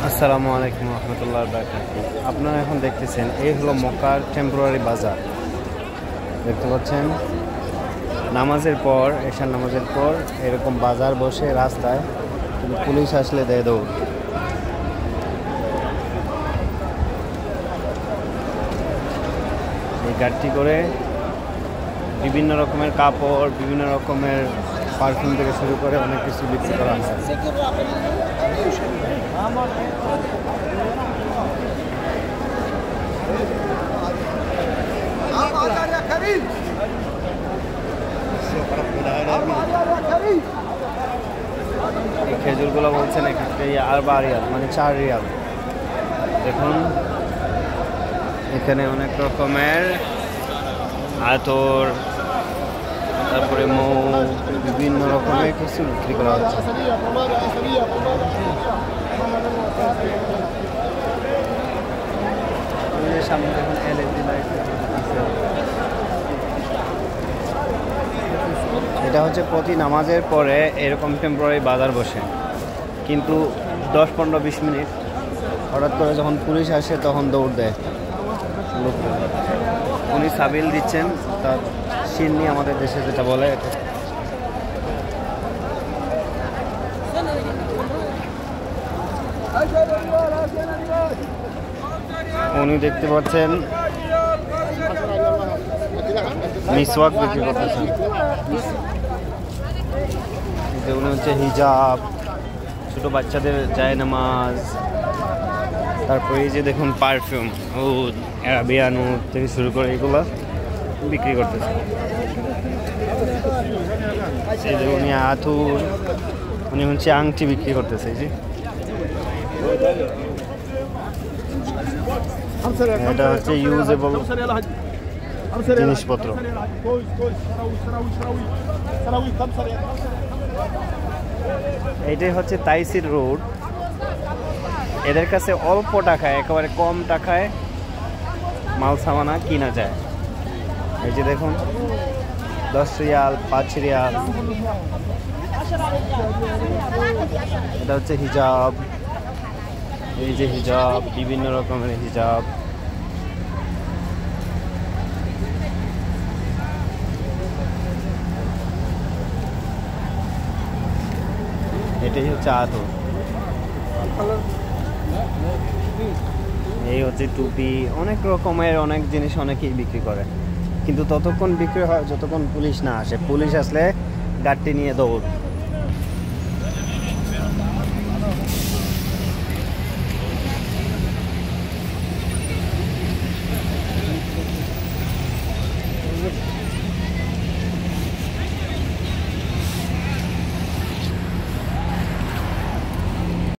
আসসালামু আলাইকুম রহমতুল্লাহ বারাকাতুহু। আপনারা এখন দেখতেছেন এই হলো মক্কার টেম্পোরারি বাজার। দেখতে পাচ্ছেন নামাজের পর, এশার নামাজের পর এরকম বাজার বসে রাস্তায়, কিন্তু পুলিশ আসলে দেয় দৌড়। এই গাড়িটি করে বিভিন্ন রকমের কাপড়, বিভিন্ন রকমের পারফিউম থেকে শুরু করে অনেক কিছু বিক্রি করা হয়। এই খেজুরগুলো বলছেন আর 12 রিয়াল, মানে 4 রিয়াল। দেখুন এখানে অনেক রকমের আতর, তারপরে মৌ, বিভিন্ন রকমের কিছু বিক্রি করা হচ্ছে। সামনে দেখুন এলইডি লাইট। এটা হচ্ছে প্রতি নামাজের পরে এরকম টেম্পোরারি বাজার বসে, কিন্তু 10-15-20 মিনিট হঠাৎ করে যখন পুলিশ আসে তখন দৌড় দেয় লোক। উনি সাবিল দিচ্ছেন, তার সিন্নি আমাদের দেশে যেটা বলে। উনি দেখতে পাচ্ছেন মিসওয়াক বিক্রি করতেছেন। উনি হচ্ছে হিজাব, ছোট বাচ্চাদের জায়নামাজ, তারপরে এই যে দেখুন পারফিউম, উড, অ্যারাবিয়ান উড থেকে শুরু করে এগুলো বিক্রি করতেছে। এই যে উনি আতুর, উনি হচ্ছে আংটি বিক্রি করতেছে। এই যে এটা হচ্ছে ইউজেবল জিনিসপত্র। এইটাই হচ্ছে তাইসির রোড। এদের কাছে অল্প টাকায়, একেবারে কম টাকায় মাল সামানা কিনা যায়। এই যে দেখুন 10 রিয়াল, 5 রিয়াল। এটা হচ্ছে হিজাব। এই যে হিজাব, বিভিন্ন রকমের হিজাব। এটাই হচ্ছে আতর। এই হচ্ছে টুপি, অনেক রকমের অনেক জিনিস অনেকেই বিক্রি করে, কিন্তু ততক্ষণ বিক্রি হয় যতক্ষণ পুলিশ না আসে। পুলিশ আসলে গাড়িটি নিয়ে দৌড়।